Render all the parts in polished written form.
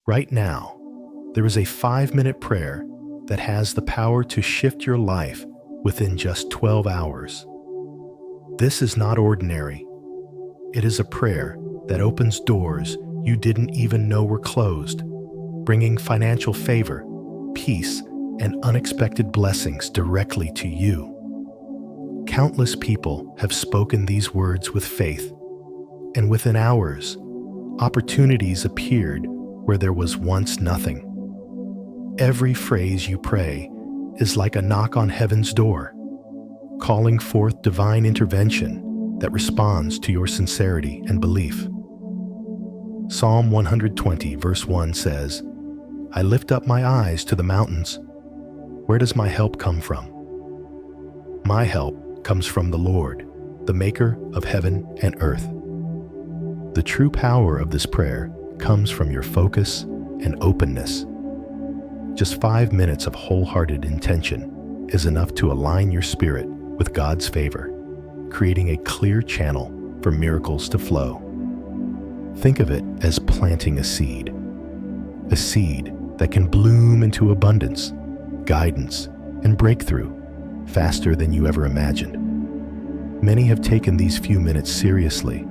Right now, there is a 5-minute prayer that has the power to shift your life within just 12 hours. This is not ordinary. It is a prayer that opens doors you didn't even know were closed, bringing financial favor, peace, and unexpected blessings directly to you. Countless people have spoken these words with faith, and within hours, opportunities appeared where there was once nothing. Every phrase you pray is like a knock on heaven's door, calling forth divine intervention that responds to your sincerity and belief. Psalm 120 verse 1 says, "I lift up my eyes to the mountains. Where does my help come from? My help comes from the Lord, the maker of heaven and earth." The true power of this prayer comes from your focus and openness. Just 5 minutes of wholehearted intention is enough to align your spirit with God's favor, creating a clear channel for miracles to flow. Think of it as planting a seed that can bloom into abundance, guidance, and breakthrough faster than you ever imagined. Many have taken these few minutes seriously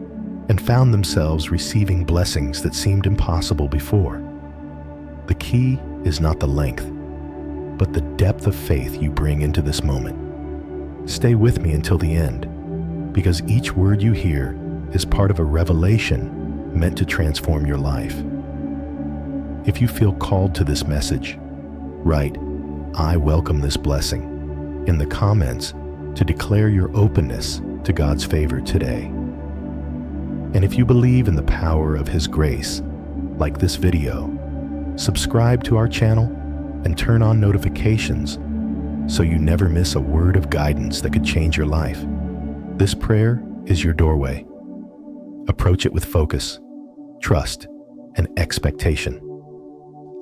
and found themselves receiving blessings that seemed impossible before. The key is not the length, but the depth of faith you bring into this moment. Stay with me until the end, because each word you hear is part of a revelation meant to transform your life. If you feel called to this message, write, "I welcome this blessing," in the comments to declare your openness to God's favor today. And if you believe in the power of His grace, like this video, subscribe to our channel and turn on notifications so you never miss a word of guidance that could change your life. This prayer is your doorway. Approach it with focus, trust, and expectation.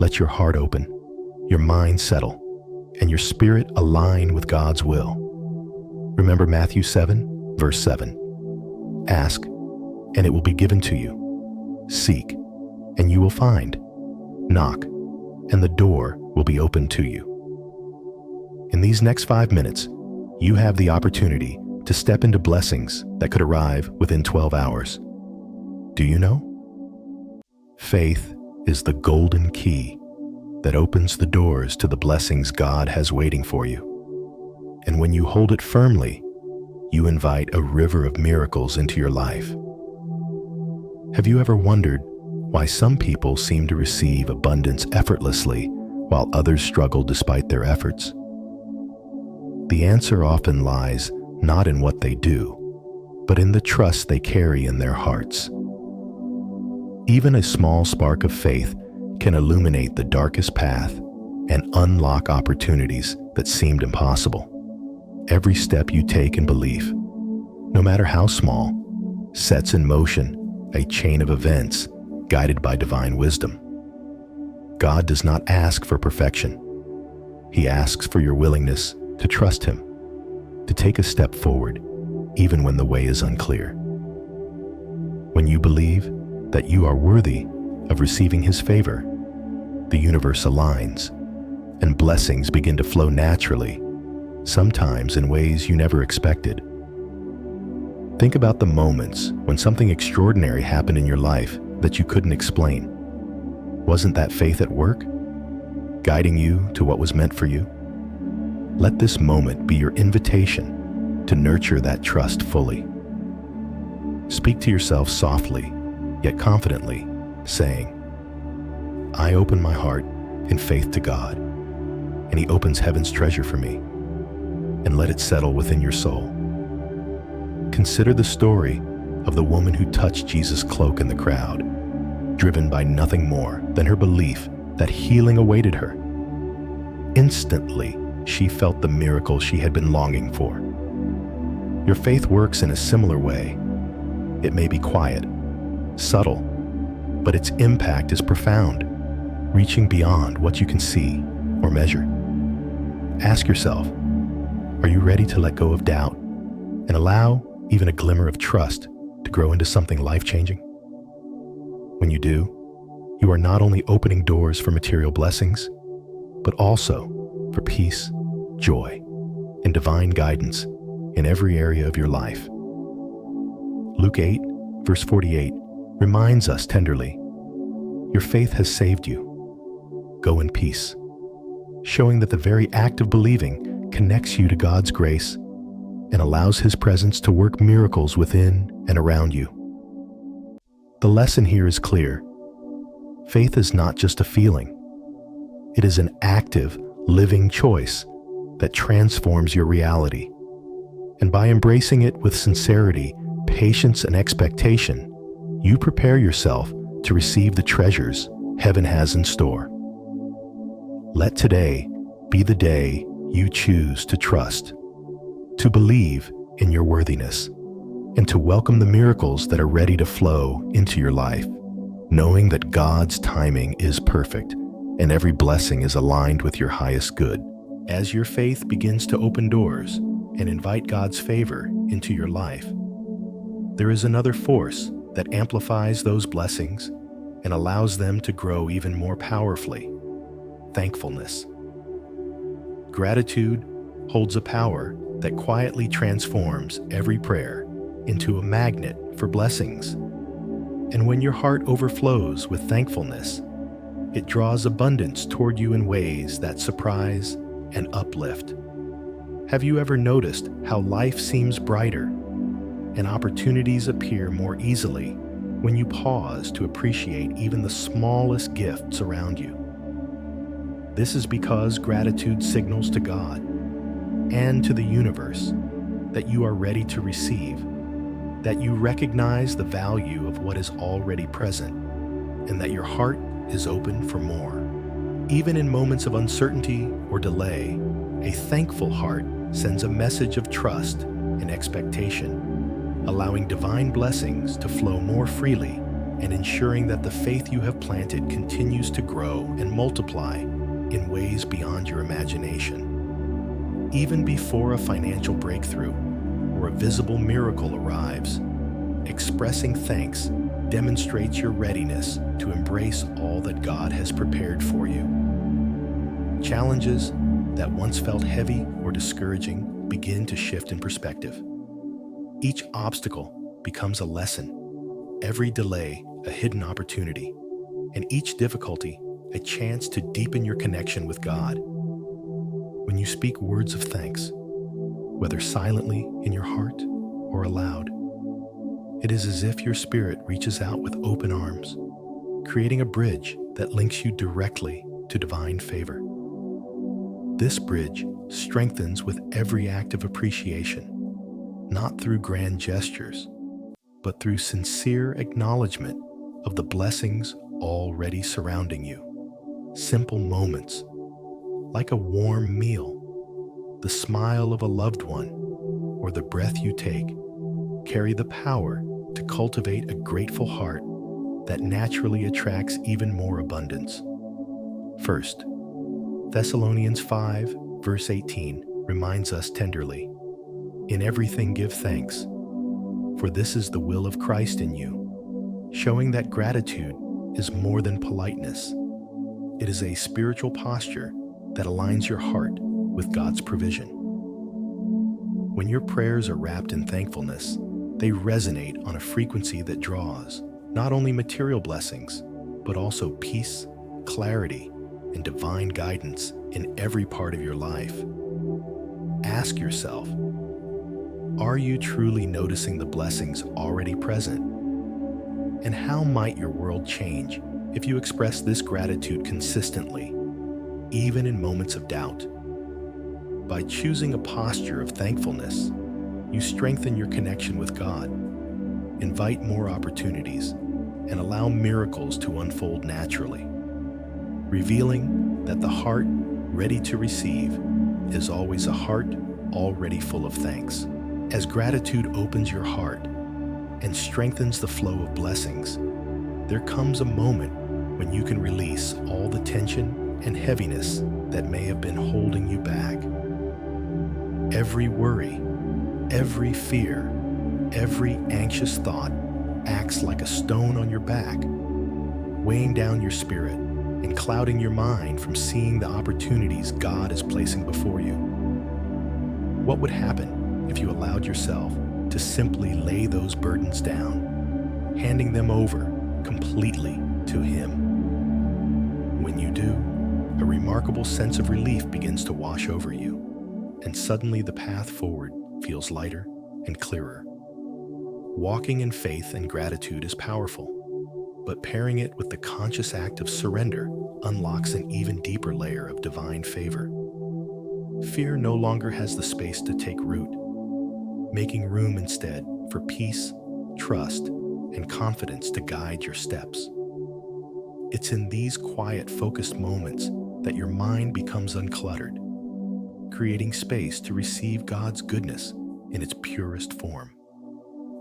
Let your heart open, your mind settle, and your spirit align with God's will. Remember Matthew 7, verse 7. Ask, and it will be given to you. Seek, and you will find. Knock, and the door will be opened to you. In these next 5 minutes, you have the opportunity to step into blessings that could arrive within 12 hours. Do you know? Faith is the golden key that opens the doors to the blessings God has waiting for you. And when you hold it firmly, you invite a river of miracles into your life. Have you ever wondered why some people seem to receive abundance effortlessly while others struggle despite their efforts? The answer often lies not in what they do, but in the trust they carry in their hearts. Even a small spark of faith can illuminate the darkest path and unlock opportunities that seemed impossible. Every step you take in belief, no matter how small, sets in motion a chain of events guided by divine wisdom. God does not ask for perfection. He asks for your willingness to trust Him, to take a step forward, even when the way is unclear. When you believe that you are worthy of receiving His favor, the universe aligns, and blessings begin to flow naturally, sometimes in ways you never expected. Think about the moments when something extraordinary happened in your life that you couldn't explain. Wasn't that faith at work, guiding you to what was meant for you? Let this moment be your invitation to nurture that trust fully. Speak to yourself softly, yet confidently, saying, "I open my heart in faith to God, and He opens heaven's treasure for me," and let it settle within your soul. Consider the story of the woman who touched Jesus' cloak in the crowd, driven by nothing more than her belief that healing awaited her. Instantly, she felt the miracle she had been longing for. Your faith works in a similar way. It may be quiet, subtle, but its impact is profound, reaching beyond what you can see or measure. Ask yourself, are you ready to let go of doubt and allow even a glimmer of trust to grow into something life-changing? When you do, You are not only opening doors for material blessings, but also for peace, joy, and divine guidance in every area of your life. Luke 8, verse 48 reminds us tenderly, "Your faith has saved you. Go in peace," showing that the very act of believing connects you to God's grace and allows His presence to work miracles within and around you. The lesson here is clear. Faith is not just a feeling. It is an active, living choice that transforms your reality. And by embracing it with sincerity, patience, and expectation, you prepare yourself to receive the treasures heaven has in store. Let today be the day you choose to trust, to believe in your worthiness, and to welcome the miracles that are ready to flow into your life, knowing that God's timing is perfect and every blessing is aligned with your highest good. As your faith begins to open doors and invite God's favor into your life, there is another force that amplifies those blessings and allows them to grow even more powerfully: thankfulness. Gratitude holds a power that quietly transforms every prayer into a magnet for blessings. And when your heart overflows with thankfulness, it draws abundance toward you in ways that surprise and uplift. Have you ever noticed how life seems brighter and opportunities appear more easily when you pause to appreciate even the smallest gifts around you? This is because gratitude signals to God and to the universe that you are ready to receive, that you recognize the value of what is already present, and that your heart is open for more. Even in moments of uncertainty or delay, a thankful heart sends a message of trust and expectation, allowing divine blessings to flow more freely and ensuring that the faith you have planted continues to grow and multiply in ways beyond your imagination. Even before a financial breakthrough or a visible miracle arrives, expressing thanks demonstrates your readiness to embrace all that God has prepared for you. Challenges that once felt heavy or discouraging begin to shift in perspective. Each obstacle becomes a lesson, every delay a hidden opportunity, and each difficulty a chance to deepen your connection with God. When you speak words of thanks, whether silently in your heart or aloud, it is as if your spirit reaches out with open arms, creating a bridge that links you directly to divine favor. This bridge strengthens with every act of appreciation, not through grand gestures, but through sincere acknowledgement of the blessings already surrounding you. Simple moments, like a warm meal, the smile of a loved one, or the breath you take, carry the power to cultivate a grateful heart that naturally attracts even more abundance. First, Thessalonians 5, verse 18 reminds us tenderly, "In everything give thanks, for this is the will of Christ in you," showing that gratitude is more than politeness. It is a spiritual posture that aligns your heart with God's provision. When your prayers are wrapped in thankfulness, they resonate on a frequency that draws not only material blessings, but also peace, clarity, and divine guidance in every part of your life. Ask yourself, are you truly noticing the blessings already present? And how might your world change if you express this gratitude consistently, even in moments of doubt? By choosing a posture of thankfulness, you strengthen your connection with God, invite more opportunities, and allow miracles to unfold naturally, revealing that the heart ready to receive is always a heart already full of thanks. As gratitude opens your heart and strengthens the flow of blessings, there comes a moment when you can release all the tension and heaviness that may have been holding you back. Every worry, every fear, every anxious thought acts like a stone on your back, weighing down your spirit and clouding your mind from seeing the opportunities God is placing before you? What would happen if you allowed yourself to simply lay those burdens down, handing them over completely to Him? When you do, a remarkable sense of relief begins to wash over you, and suddenly the path forward feels lighter and clearer. Walking in faith and gratitude is powerful, but pairing it with the conscious act of surrender unlocks an even deeper layer of divine favor. Fear no longer has the space to take root, making room instead for peace, trust, and confidence to guide your steps. It's in these quiet, focused moments that your mind becomes uncluttered, creating space to receive God's goodness in its purest form.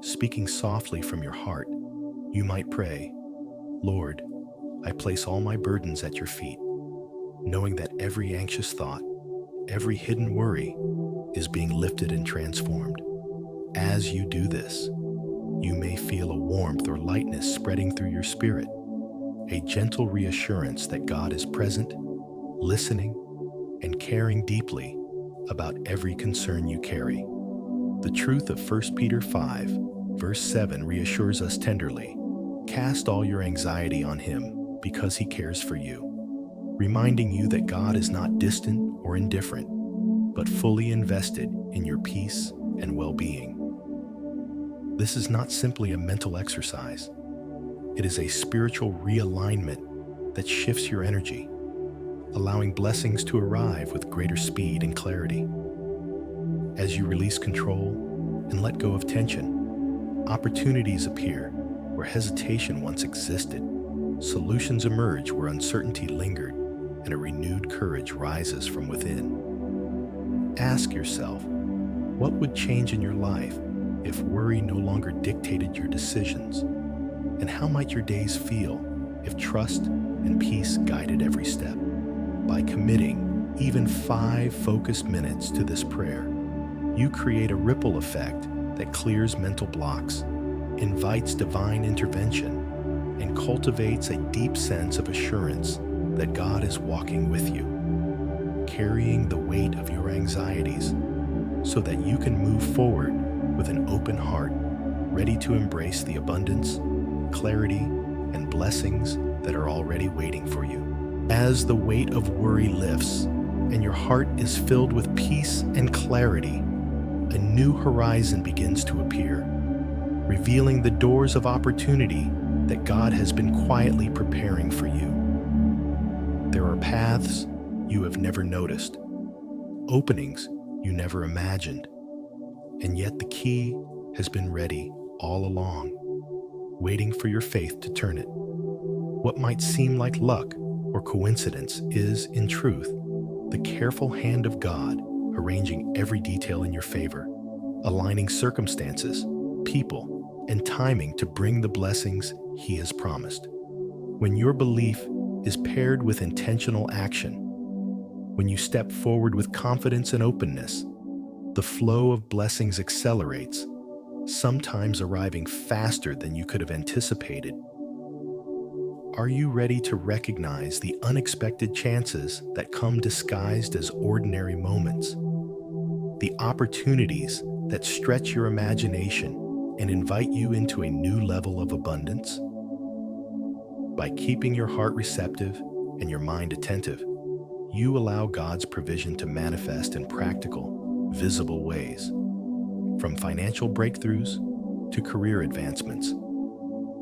Speaking softly from your heart, you might pray, "Lord, I place all my burdens at your feet, knowing that every anxious thought, every hidden worry is being lifted and transformed." As you do this, you may feel a warmth or lightness spreading through your spirit, a gentle reassurance that God is present, listening, and caring deeply about every concern you carry. The truth of 1 Peter 5, verse 7 reassures us tenderly, "Cast all your anxiety on Him because He cares for you," reminding you that God is not distant or indifferent, but fully invested in your peace and well-being. This is not simply a mental exercise. It is a spiritual realignment that shifts your energy, allowing blessings to arrive with greater speed and clarity. As you release control and let go of tension, opportunities appear where hesitation once existed, solutions emerge where uncertainty lingered, and a renewed courage rises from within. Ask yourself, what would change in your life if worry no longer dictated your decisions? And how might your days feel if trust and peace guided every step? By committing even 5 focused minutes to this prayer, you create a ripple effect that clears mental blocks, invites divine intervention, and cultivates a deep sense of assurance that God is walking with you, carrying the weight of your anxieties so that you can move forward with an open heart, ready to embrace the abundance, clarity, and blessings that are already waiting for you. As the weight of worry lifts and your heart is filled with peace and clarity, a new horizon begins to appear, revealing the doors of opportunity that God has been quietly preparing for you. There are paths you have never noticed, openings you never imagined, and yet the key has been ready all along, waiting for your faith to turn it. What might seem like luck or coincidence is, in truth, the careful hand of God arranging every detail in your favor, aligning circumstances, people, and timing to bring the blessings He has promised. When your belief is paired with intentional action, when you step forward with confidence and openness, the flow of blessings accelerates, sometimes arriving faster than you could have anticipated. Are you ready to recognize the unexpected chances that come disguised as ordinary moments? The opportunities that stretch your imagination and invite you into a new level of abundance? By keeping your heart receptive and your mind attentive, you allow God's provision to manifest in practical, visible ways. From financial breakthroughs to career advancements,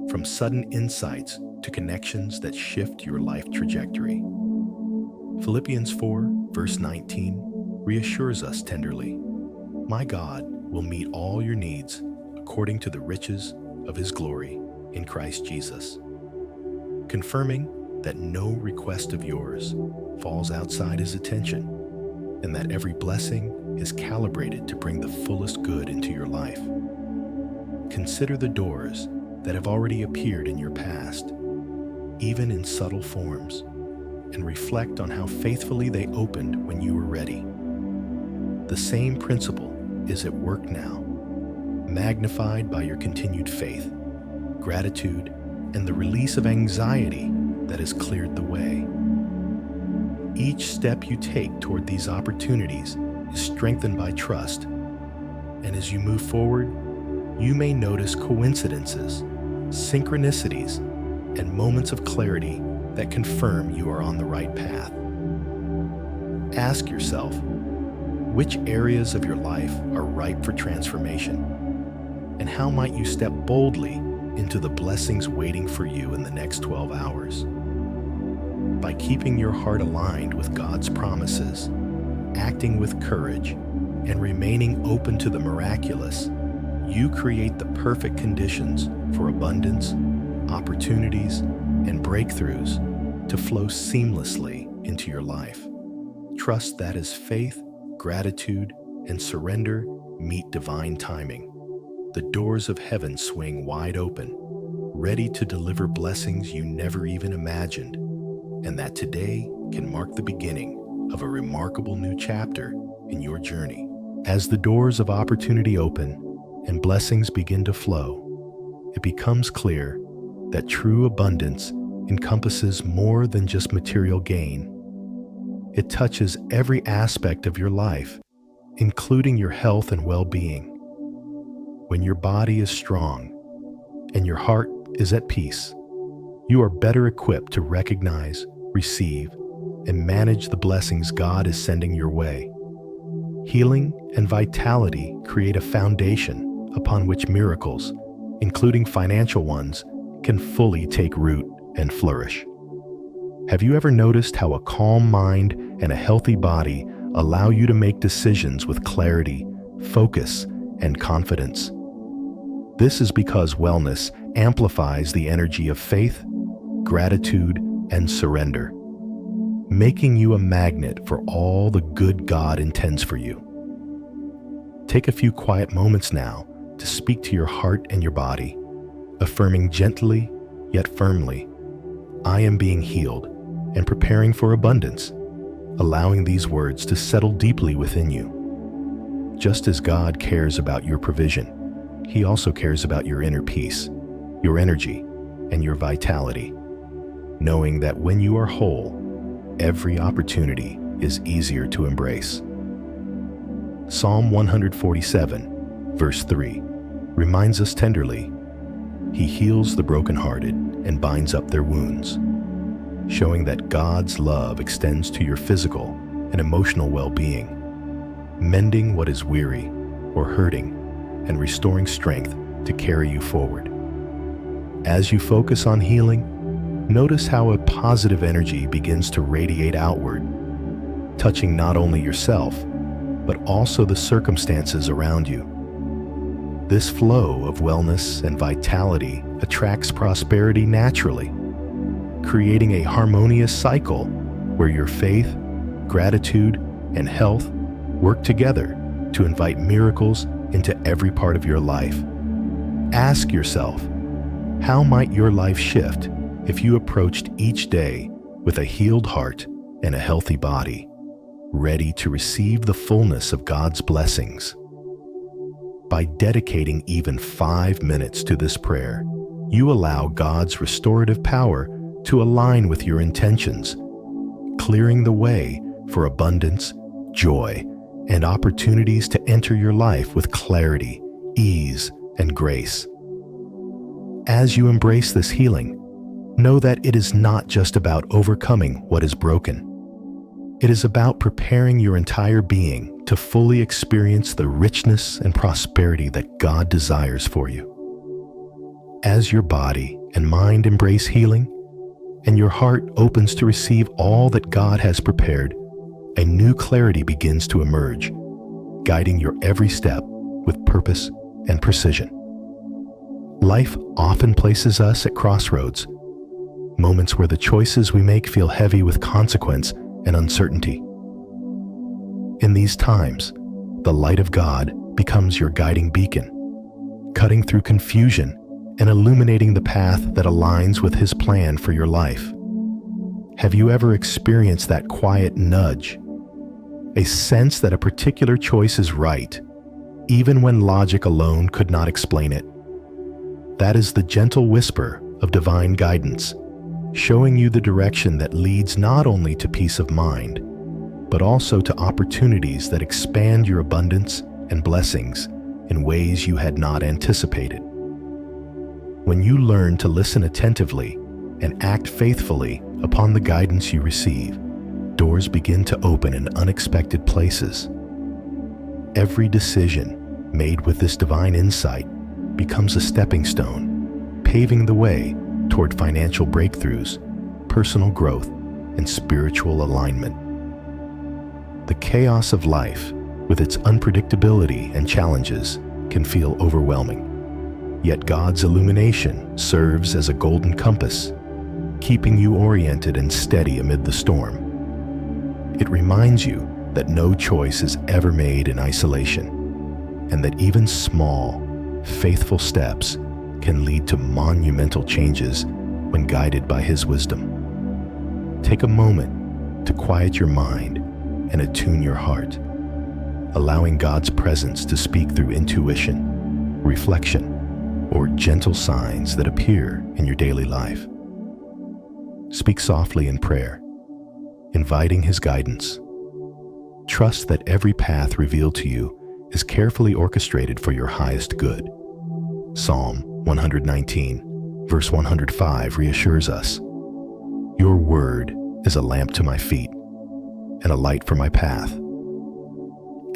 from sudden insights to connections that shift your life trajectory. Philippians 4, verse 19, reassures us tenderly, "My God will meet all your needs according to the riches of His glory in Christ Jesus," confirming that no request of yours falls outside His attention, and that every blessing is calibrated to bring the fullest good into your life. Consider the doors that have already appeared in your past, even in subtle forms, and reflect on how faithfully they opened when you were ready. The same principle is at work now, magnified by your continued faith, gratitude, and the release of anxiety that has cleared the way. Each step you take toward these opportunities is strengthened by trust, and as you move forward, you may notice coincidences, synchronicities, and moments of clarity that confirm you are on the right path. Ask yourself, which areas of your life are ripe for transformation? And how might you step boldly into the blessings waiting for you in the next 12 hours? By keeping your heart aligned with God's promises, acting with courage, and remaining open to the miraculous, you create the perfect conditions for abundance, opportunities, and breakthroughs to flow seamlessly into your life. Trust that as faith, gratitude, and surrender meet divine timing, the doors of heaven swing wide open, ready to deliver blessings you never even imagined, and that today can mark the beginning of a remarkable new chapter in your journey. As the doors of opportunity open and blessings begin to flow, it becomes clear that true abundance encompasses more than just material gain. It touches every aspect of your life, including your health and well-being. When your body is strong and your heart is at peace, you are better equipped to recognize, receive, and manage the blessings God is sending your way. Healing and vitality create a foundation upon which miracles, including financial ones, can fully take root and flourish. Have you ever noticed how a calm mind and a healthy body allow you to make decisions with clarity, focus, and confidence? This is because wellness amplifies the energy of faith, gratitude, and surrender, making you a magnet for all the good God intends for you. Take a few quiet moments now to speak to your heart and your body, affirming gently yet firmly, "I am being healed and preparing for abundance," allowing these words to settle deeply within you. Just as God cares about your provision, He also cares about your inner peace, your energy, and your vitality, knowing that when you are whole, every opportunity is easier to embrace. Psalm 147, verse 3, reminds us tenderly, "He heals the brokenhearted and binds up their wounds," showing that God's love extends to your physical and emotional well-being, mending what is weary or hurting and restoring strength to carry you forward. As you focus on healing, notice how a positive energy begins to radiate outward, touching not only yourself, but also the circumstances around you. This flow of wellness and vitality attracts prosperity naturally, creating a harmonious cycle where your faith, gratitude, and health work together to invite miracles into every part of your life. Ask yourself, how might your life shift if you approached each day with a healed heart and a healthy body, ready to receive the fullness of God's blessings? By dedicating even 5 minutes to this prayer, you allow God's restorative power to align with your intentions, clearing the way for abundance, joy, and opportunities to enter your life with clarity, ease, and grace. As you embrace this healing, know that it is not just about overcoming what is broken. It is about preparing your entire being to fully experience the richness and prosperity that God desires for you. As your body and mind embrace healing, and your heart opens to receive all that God has prepared, a new clarity begins to emerge, guiding your every step with purpose and precision. Life often places us at crossroads, moments where the choices we make feel heavy with consequence and uncertainty. In these times, the light of God becomes your guiding beacon, cutting through confusion and illuminating the path that aligns with His plan for your life. Have you ever experienced that quiet nudge, a sense that a particular choice is right, even when logic alone could not explain it? That is the gentle whisper of divine guidance, showing you the direction that leads not only to peace of mind, but also to opportunities that expand your abundance and blessings in ways you had not anticipated. When you learn to listen attentively and act faithfully upon the guidance you receive, doors begin to open in unexpected places. Every decision made with this divine insight becomes a stepping stone, paving the way toward financial breakthroughs, personal growth, and spiritual alignment. The chaos of life, with its unpredictability and challenges, can feel overwhelming. Yet God's illumination serves as a golden compass, keeping you oriented and steady amid the storm. It reminds you that no choice is ever made in isolation, and that even small, faithful steps can lead to monumental changes when guided by His wisdom. Take a moment to quiet your mind and attune your heart, allowing God's presence to speak through intuition, reflection, or gentle signs that appear in your daily life. Speak softly in prayer, inviting His guidance. Trust that every path revealed to you is carefully orchestrated for your highest good. Psalm 119, verse 105 reassures us, "Your word is a lamp to my feet and a light for my path,"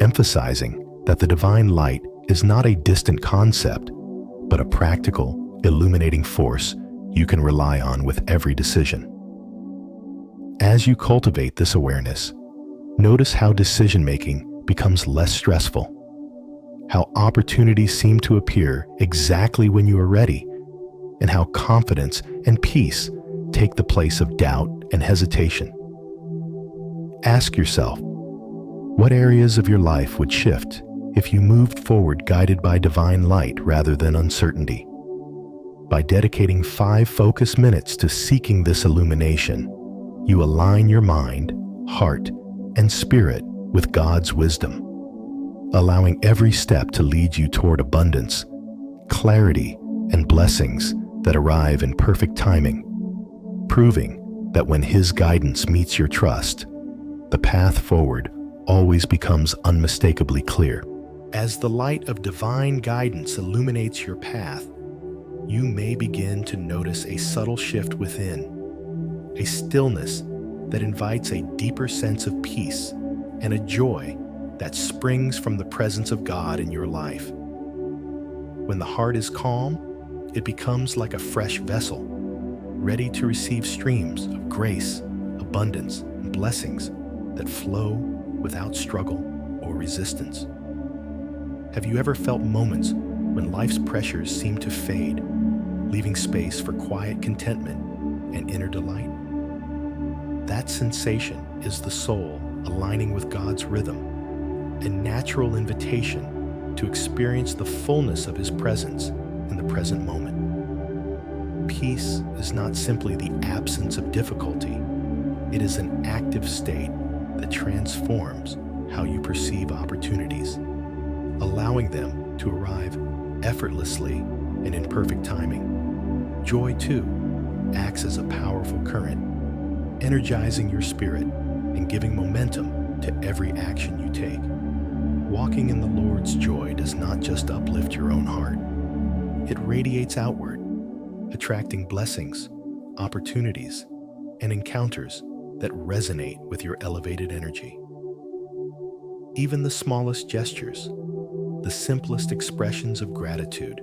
emphasizing that the divine light is not a distant concept, but a practical, illuminating force you can rely on with every decision. As you cultivate this awareness, notice how decision-making becomes less stressful, how opportunities seem to appear exactly when you are ready, and how confidence and peace take the place of doubt and hesitation. Ask yourself, what areas of your life would shift if you moved forward guided by divine light rather than uncertainty? By dedicating 5 focused minutes to seeking this illumination, you align your mind, heart, and spirit with God's wisdom, allowing every step to lead you toward abundance, clarity, and blessings that arrive in perfect timing, proving that when His guidance meets your trust, the path forward always becomes unmistakably clear. As the light of divine guidance illuminates your path, you may begin to notice a subtle shift within, a stillness that invites a deeper sense of peace and a joy that springs from the presence of God in your life. When the heart is calm, it becomes like a fresh vessel, ready to receive streams of grace, abundance, and blessings that flow without struggle or resistance. Have you ever felt moments when life's pressures seem to fade, leaving space for quiet contentment and inner delight? That sensation is the soul aligning with God's rhythm, a natural invitation to experience the fullness of His presence in the present moment. Peace is not simply the absence of difficulty, it is an active state that transforms how you perceive opportunities, allowing them to arrive effortlessly and in perfect timing. Joy, too, acts as a powerful current, energizing your spirit and giving momentum to every action you take. Walking in the Lord's joy does not just uplift your own heart, it radiates outward, attracting blessings, opportunities, and encounters that resonate with your elevated energy. Even the smallest gestures, the simplest expressions of gratitude,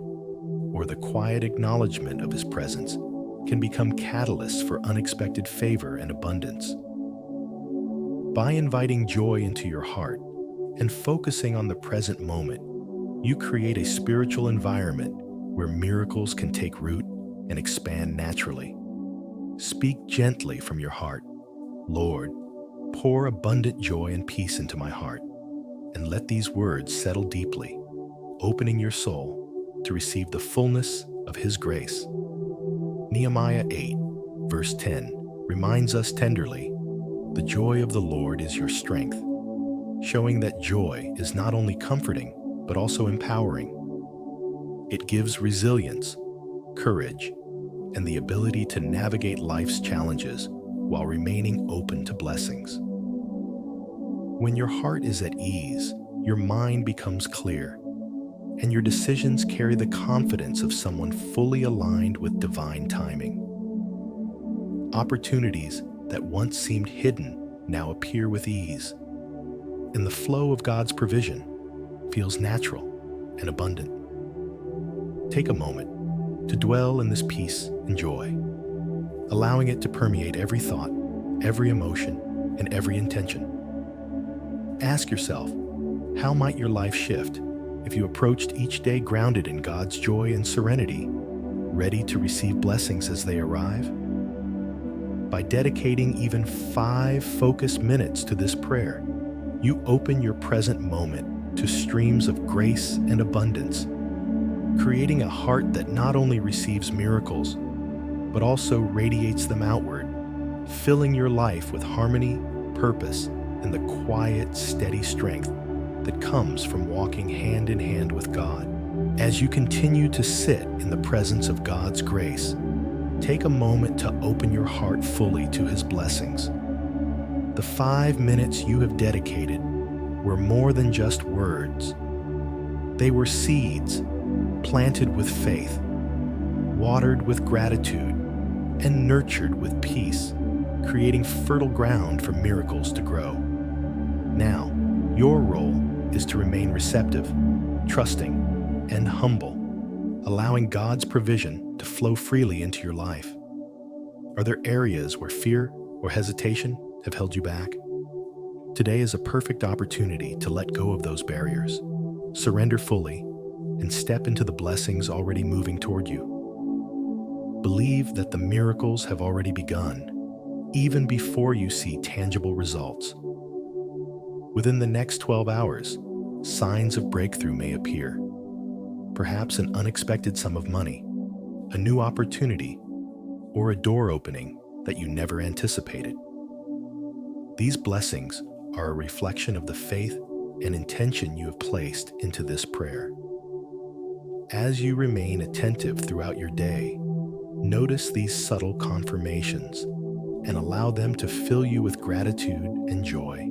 or the quiet acknowledgement of His presence can become catalysts for unexpected favor and abundance. By inviting joy into your heart and focusing on the present moment, you create a spiritual environment where miracles can take root and expand naturally. Speak gently from your heart, "Lord, pour abundant joy and peace into my heart," and let these words settle deeply, opening your soul to receive the fullness of His grace. Nehemiah 8, verse 10 reminds us tenderly, "The joy of the Lord is your strength," showing that joy is not only comforting, but also empowering. It gives resilience, courage, and the ability to navigate life's challenges while remaining open to blessings. When your heart is at ease, your mind becomes clear, and your decisions carry the confidence of someone fully aligned with divine timing. Opportunities that once seemed hidden now appear with ease, and the flow of God's provision feels natural and abundant. Take a moment to dwell in this peace and joy, allowing it to permeate every thought, every emotion, and every intention. Ask yourself, how might your life shift if you approached each day grounded in God's joy and serenity, ready to receive blessings as they arrive? By dedicating even 5 focused minutes to this prayer, you open your present moment to streams of grace and abundance, creating a heart that not only receives miracles, but also radiates them outward, filling your life with harmony, purpose, and the quiet, steady strength that comes from walking hand in hand with God. As you continue to sit in the presence of God's grace, take a moment to open your heart fully to His blessings. The 5 minutes you have dedicated were more than just words. They were seeds planted with faith, watered with gratitude, and nurtured with peace, creating fertile ground for miracles to grow. Now, your role is to remain receptive, trusting, and humble, allowing God's provision to flow freely into your life. Are there areas where fear or hesitation have held you back? Today is a perfect opportunity to let go of those barriers, surrender fully, and step into the blessings already moving toward you. Believe that the miracles have already begun, even before you see tangible results. Within the next 12 hours, signs of breakthrough may appear. Perhaps an unexpected sum of money, a new opportunity, or a door opening that you never anticipated. These blessings are a reflection of the faith and intention you have placed into this prayer. As you remain attentive throughout your day, notice these subtle confirmations and allow them to fill you with gratitude and joy.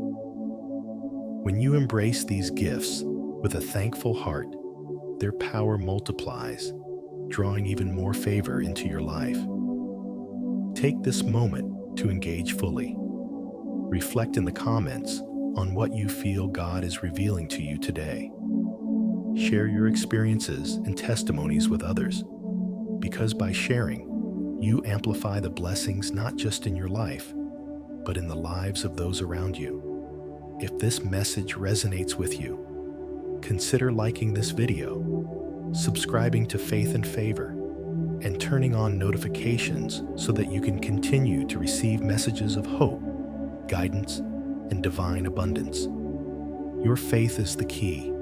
When you embrace these gifts with a thankful heart, their power multiplies, drawing even more favor into your life. Take this moment to engage fully. Reflect in the comments on what you feel God is revealing to you today. Share your experiences and testimonies with others, because by sharing, you amplify the blessings not just in your life, but in the lives of those around you. If this message resonates with you, consider liking this video, subscribing to Faith and Favor, and turning on notifications so that you can continue to receive messages of hope, guidance, and divine abundance. Your faith is the key,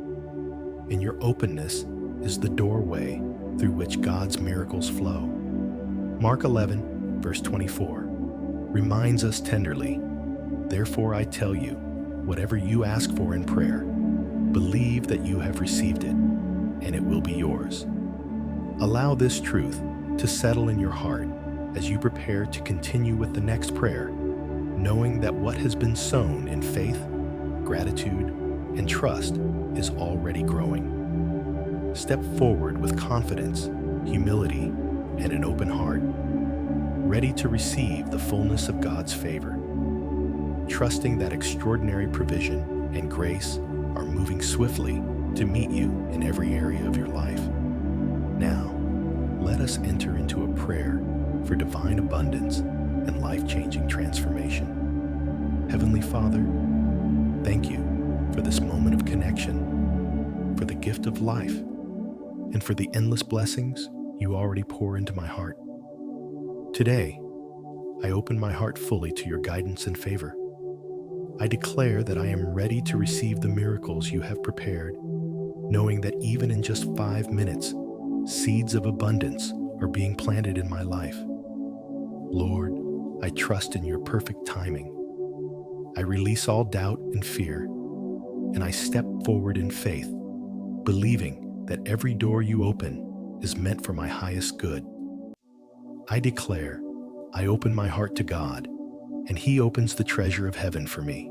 and your openness is the doorway through which God's miracles flow. Mark 11, verse 24, reminds us tenderly, "Therefore I tell you, whatever you ask for in prayer, believe that you have received it, and it will be yours." Allow this truth to settle in your heart as you prepare to continue with the next prayer, knowing that what has been sown in faith, gratitude, and trust is already growing. Step forward with confidence, humility, and an open heart, ready to receive the fullness of God's favor, trusting that extraordinary provision and grace are moving swiftly to meet you in every area of your life. Now, let us enter into a prayer for divine abundance and life-changing transformation. Heavenly Father, thank you for this moment of connection, for the gift of life, and for the endless blessings you already pour into my heart. Today, I open my heart fully to your guidance and favor. I declare that I am ready to receive the miracles you have prepared, knowing that even in just 5 minutes, seeds of abundance are being planted in my life. Lord, I trust in your perfect timing. I release all doubt and fear, and I step forward in faith, believing that every door you open is meant for my highest good. I declare, I open my heart to God, and He opens the treasure of heaven for me.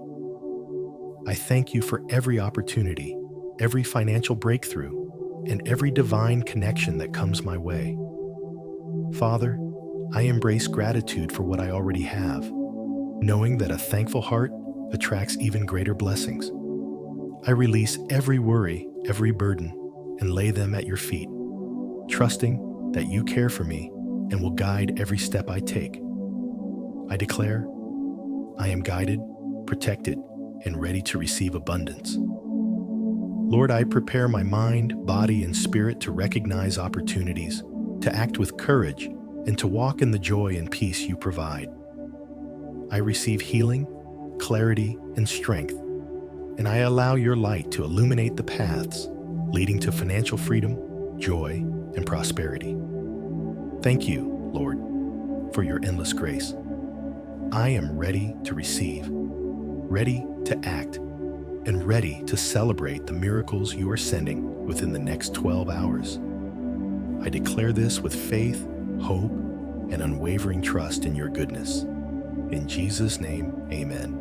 I thank you for every opportunity, every financial breakthrough, and every divine connection that comes my way. Father, I embrace gratitude for what I already have, knowing that a thankful heart attracts even greater blessings. I release every worry, every burden, and lay them at your feet, trusting that you care for me and will guide every step I take. I declare, I am guided, protected, and ready to receive abundance. Lord, I prepare my mind, body, and spirit to recognize opportunities, to act with courage, and to walk in the joy and peace you provide. I receive healing, clarity, and strength, and I allow your light to illuminate the paths leading to financial freedom, joy, and prosperity. Thank you, Lord, for your endless grace. I am ready to receive, ready to act, and ready to celebrate the miracles you are sending within the next 12 hours. I declare this with faith, hope, and unwavering trust in your goodness. In Jesus' name, amen.